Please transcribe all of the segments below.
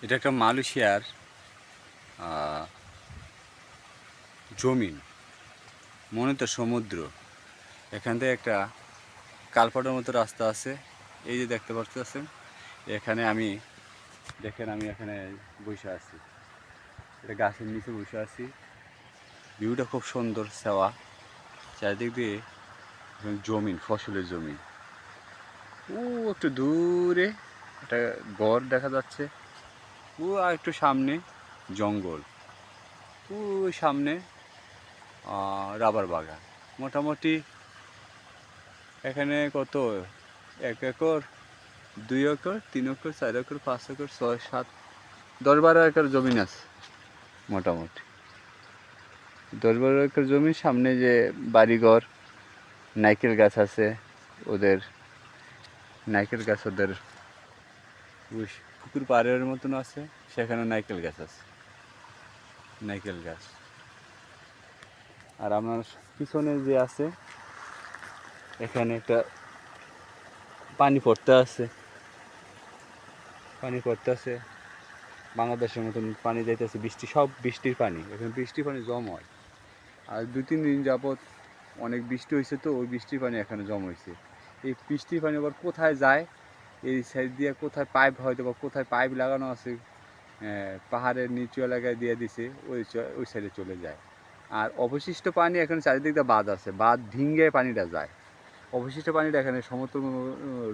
এটা একটা মালয়েশিয়ার জমিন, মনে তো সমুদ্র। এখান থেকে একটা কালপাটের মতো রাস্তা আছে, এই যে দেখতে পাচ্ছেন। এখানে আমি এখানে বসে আছি, এটা গাছের নিচে বসে আছি। ভিউটা খুব সুন্দর, সেওয়া চারিদিক দিয়ে জমিন, ফসলের জমি। ও একটু দূরে একটা ঘর দেখা যাচ্ছে, ও আর একটু সামনে জঙ্গল, ওই সামনে রাবার বাগান। মোটামুটি এখানে কত, 1 acre, 2 acre, 3 acre, 4 acre, 5 acre, 6, 7, 10, 12 acre জমিন আছে। মোটামুটি 10, 12 একর জমি। সামনে যে বাড়িঘর, নারকেল গাছ আছে ওদের, নারকেল গাছ ওদের ওই পুকুর পাড়ের মতন আছে, সেখানে নারকেল গাছ আছে, নারকেল গাছ। আর আমার পিছনে যে আছে, এখানে একটা পানি পড়তে আছে, বাংলাদেশের মতন পানি যাইতেছে, বৃষ্টি, সব বৃষ্টির পানি। এখানে বৃষ্টির পানি জম হয়, আর 2-3 দিন যাবৎ অনেক বৃষ্টি হয়েছে, তো ওই বৃষ্টির পানি এখানে জম হয়েছে। এই বৃষ্টির পানি আবার কোথায় যায়, এই সাইড দিয়ে কোথায় পাইপ, হয়তো বা কোথায় পাইপ লাগানো আছে, পাহাড়ের নিচু এলাকায় দিয়ে দিছে, ওই সাইডে চলে যায়। আর অবশিষ্ট পানি এখানে চারিদিক দিয়ে বাঁধ আছে, বাঁধ ভেঙে পানিটা যায়, অবশিষ্ট পানিটা এখানে সমতল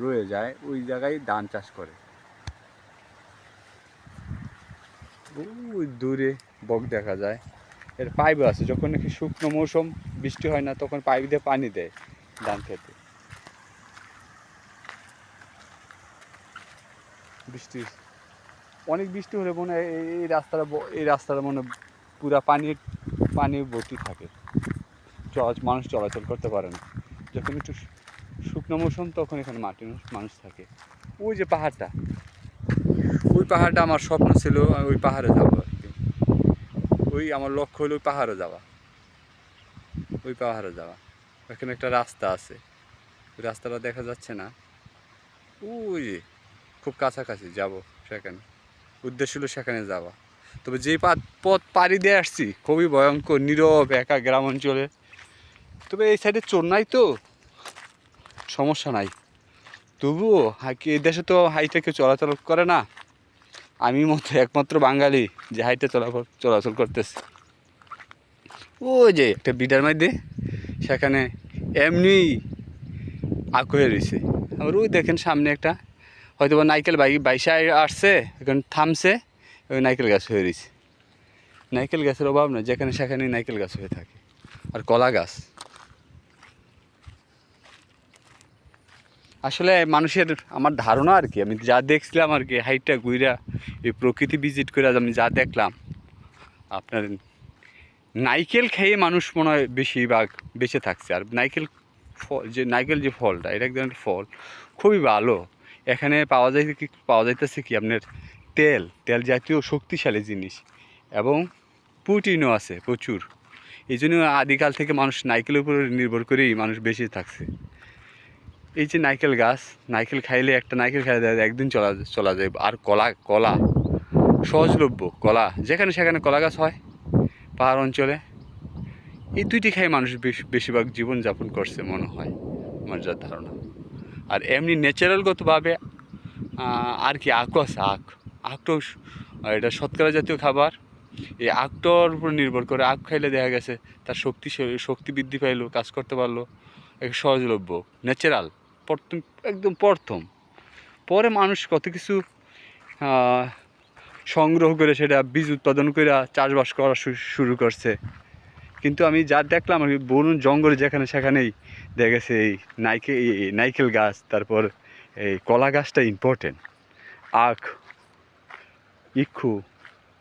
রয়ে যায়, ওই জায়গায় ধান চাষ করে। ওই দূরে বক দেখা যায়, এর পাইপও আছে। যখন নাকি শুকনো মৌসুম, বৃষ্টি হয় না, তখন পাইপ দিয়ে পানি দেয় ধান খেতে। বৃষ্টি, অনেক বৃষ্টি হলে মনে হয় এই রাস্তাটা মনে পুরা পানি ভর্তি থাকে, মানুষ চলাচল করতে পারে না। যখন একটু শুকনো মৌসুম, তখন এখানে মানুষ থাকে। ওই যে পাহাড়টা, ওই পাহাড়টা আমার স্বপ্ন ছিল, আমি ওই পাহাড়ে যাবো আর কি। ওই আমার লক্ষ্য হলো ওই পাহাড়ে যাওয়া, এখানে একটা রাস্তা আছে, ওই রাস্তাটা দেখা যাচ্ছে না, ওই যে খুব কাছাকাছি যাব, সেখানে উদ্দেশ্য হলো সেখানে যাওয়া। তবে যেই পথ পাড়ি দিয়ে আসছি, খুবই ভয়ঙ্কর, নীরব, একা গ্রাম অঞ্চলে। তবে এই সাইডে চোর নাই, তো সমস্যা নাই। তবুও এই দেশে তো হাইটে কেউ চলাচল করে না, আমি একমাত্র বাঙালি যে হাইটে চলাচল করতেছে। ওই যে একটা বিডার মধ্যে, সেখানে এমনি আগ হয়ে রয়েছে। আবার ওই দেখেন সামনে একটা হয়তো বা নারকেল বাইসা আসছে, এখন থামছে, ওই নারকেল গাছ হয়ে রয়েছে। নারকেল গাছের অভাব না, যেখানে সেখানে নারকেল গাছ হয়ে থাকে, আর কলা গাছ। আসলে মানুষের, আমার ধারণা আর কি, আমি যা দেখছিলাম আর কি, হাইটটা ঘুরা এই প্রকৃতি ভিজিট করে আমি যা দেখলাম, আপনার নারকেল খেয়ে মানুষ মনে হয় বেশিরভাগ বেঁচে থাকছে। আর নারকেল যে ফলটা, এটা এক ধরনের ফল, খুবই ভালো। এখানে পাওয়া যাইতেছে কি আপনার তেল জাতীয় শক্তিশালী জিনিস, এবং প্রোটিনও আছে প্রচুর। এই জন্য আদিকাল থেকে মানুষ নারকেলের উপর নির্ভর করেই মানুষ বেঁচে থাকছে। এই যে নারকেল গাছ, একটা নারকেল খাইলে একদিন চলা যায়। আর কলা সহজলভ্য, কলা যেখানে সেখানে কলা গাছ হয় পাহাড় অঞ্চলে। এই দুইটি খাই মানুষ বেশিরভাগ জীবনযাপন করছে মনে হয়, আমার যা ধারণা। আর এমনি ন্যাচারালগতভাবে আর কি আখও আছে, আখটাও এটা শর্করা জাতীয় খাবার। এই আখটার উপর নির্ভর করে, আখ খাইলে দেখা গেছে তার শক্তি বৃদ্ধি পাইলো, কাজ করতে পারলো। সহজলভ্য, ন্যাচারাল, একদম প্রথম। পরে মানুষ কত কিছু সংগ্রহ করে সেটা বীজ উৎপাদন করে চাষবাস করা শুরু করছে। কিন্তু আমি যা দেখলাম আর কি, বরুণ জঙ্গলে যেখানে সেখানেই দেখা গেছে এই নারকেল গাছ, তারপর এই কলা গাছটা ইম্পর্টেন্ট, আখ, ইক্ষু,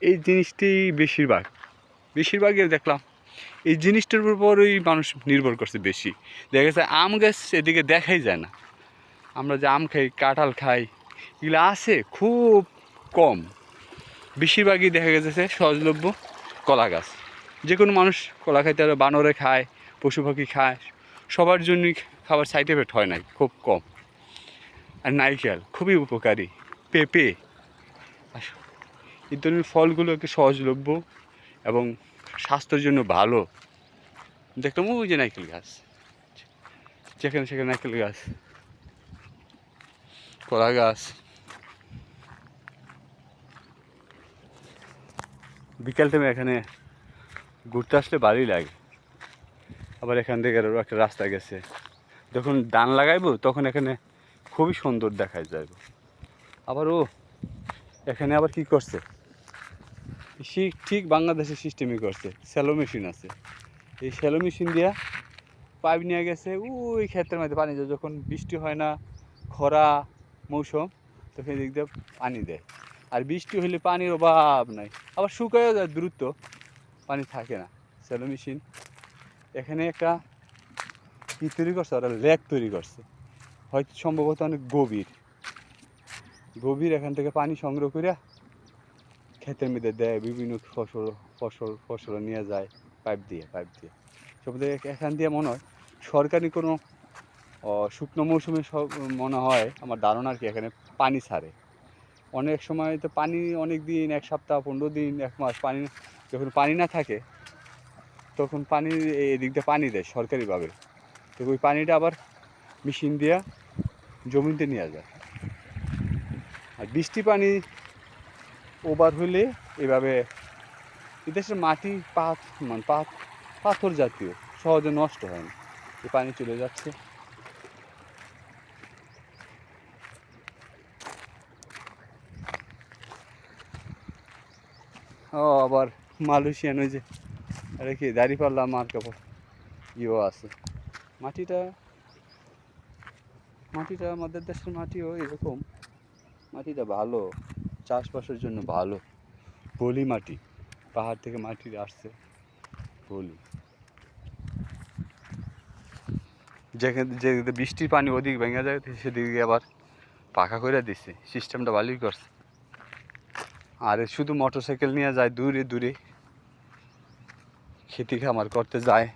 এই জিনিসটি বেশিরভাগই দেখলাম এই জিনিসটার উপরই মানুষ নির্ভর করছে বেশি। দেখা গেছে আম গাছ এদিকে দেখাই যায় না। আমরা যে আম খাই, কাঁঠাল খাই, এগুলো আছে খুব কম। বেশিরভাগই দেখা গেছে সহজলভ্য কলা গাছ। যে কোনো মানুষ কলা খাইতে পারে, বানরে খায়, পশু পাখি খায়, সবার জন্যই খাবার সাইড এফেক্ট হয় না, খুব কম। আর নারকেল খুবই উপকারী, পেঁপে, এই ধরনের ফলগুলো একটু সহজলভ্য এবং স্বাস্থ্যের জন্য ভালো। দেখলাম ওই যে নারকেল গাছ, যেখানে সেখানে নারকেল গাছ, কলা গাছ। বিকাল টাইমে এখানে ঘুরতে আসলে ভালোই লাগে। আবার এখান থেকে আরও একটা রাস্তা গেছে, যখন ধান লাগাইবো তখন এখানে খুবই সুন্দর দেখা যাইব। আবার এখানে আবার কি করছে, ঠিক বাংলাদেশের সিস্টেমই করছে, স্যালো মেশিন আছে। এই স্যালো মেশিন দিয়া পাইপ নিয়ে গেছে ওই ক্ষেতের মধ্যে পানি দেয়, যখন বৃষ্টি হয় না, খরা মৌসুম, তখন এদিক দিয়ে পানি দেয়। আর বৃষ্টি হলে পানির অভাব নাই, আবার শুকায়ও যায় দ্রুত, পানি থাকে না। স্যালো মেশিন এখানে একটা কি তৈরি করছে, ওরা লেক তৈরি করছে, হয়তো সম্ভবত অনেক গভীর এখান থেকে পানি সংগ্রহ করে ক্ষেতের মধ্যে দেয়, বিভিন্ন ফসল নিয়ে যায় পাইপ দিয়ে সব এখান দিয়ে মনে হয় সরকারি কোনো শুকনো মৌসুমে সব মনে হয় আমার ধারণা আর কি, এখানে পানি ছাড়ে। অনেক সময় তো পানি অনেক দিন, 1 সপ্তাহ, 15 দিন, 1 মাস পানি, যখন পানি না থাকে তখন পানি এদিক দিয়ে পানি দেয় সরকারিভাবে। তো ওই পানিটা আবার মেশিন দিয়ে জমিতে নিয়ে যায়। আর বৃষ্টি পানি ওভার হলে এভাবে এদেশের মাটি পাথর জাতীয়, সহজে নষ্ট হয় না, এই পানি চলে যাচ্ছে। আবার মালয়েশিয়ান ওই যে এটা কি দাঁড়িপাল্লা মার্কা আছে। মাটিটা আমাদের দেশের মাটিও এরকম, মাটিটা ভালো, চাষবাসের জন্য ভালো, পলি মাটি, পাহাড় থেকে মাটি আসছে পলি। যেখানে বৃষ্টির পানি ওদিক ভেঙে যায় সেদিকে আবার পাকা করে দিচ্ছে, সিস্টেমটা ভালোই করছে। আর শুধু মোটরসাইকেল নিয়ে যায় দূরে খেতি খামার করতে যায়।